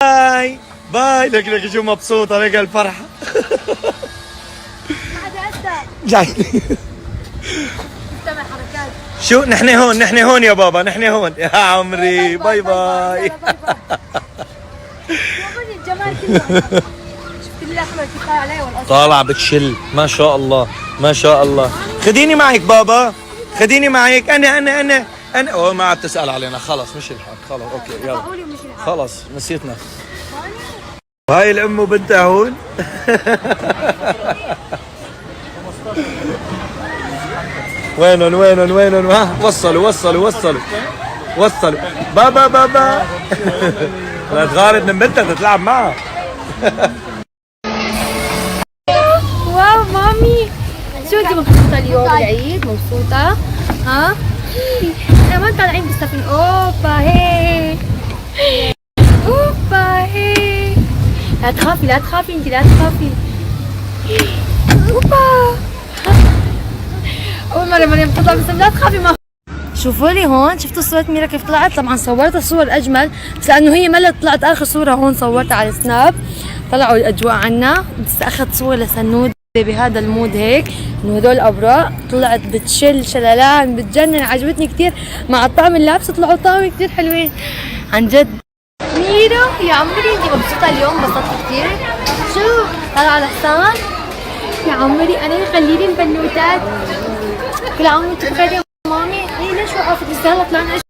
باي باي. لك شو مبسوطة، لك الفرحة. جاي. شو نحن هون يا بابا، نحن هون يا عمري. باي باي. الجمال كله. شفت الاحمر كيف طالع عليه والأصفر. طالع بتشل ما شاء الله ما شاء الله. خديني معك بابا، خديني معك. انا اوه ما عاد تسأل علينا، خلص مش الحق، خلص اوكي يلا خلص نسيتنا. هاي الام وبنتها هون. وينهم ها، وصلوا بابا. لا تغارد من بنتها تلعب معها. واو مامي، شو انت مبسوطة اليوم العيد؟ مبسوطة؟ ها؟ كمان طالعين بالسفينة. اوبا هي لا تخافي انت، لا تخافي. اوبا اول مرة مريم تطلع بالسفينة، لا تخافي. ما شوفوا لي هون، شفتوا صورة ميرا كيف طلعت؟ طبعا صورتها صور اجمل، بس لانه هي ملت طلعت اخر صورة هون صورتها على السناب. طلعوا الاجواء عنا، بس اخذت صورة لسنود بهذا المود هيك، انه هدول ابراء طلعت بتشل شلالان بتجنن، عجبتني كثير مع الطقم اللابسه، طلعوا طقم كثير حلوين عن جد. ميرا يا عمري انت مبسوطه اليوم؟ انبسطت كثير؟ شو طالعه على الحصان؟ يا عمري انا خليلي البنوتات. كل عام وانتم بخير يا مامي. هي ليش وقفت؟ بس يلا طلعنا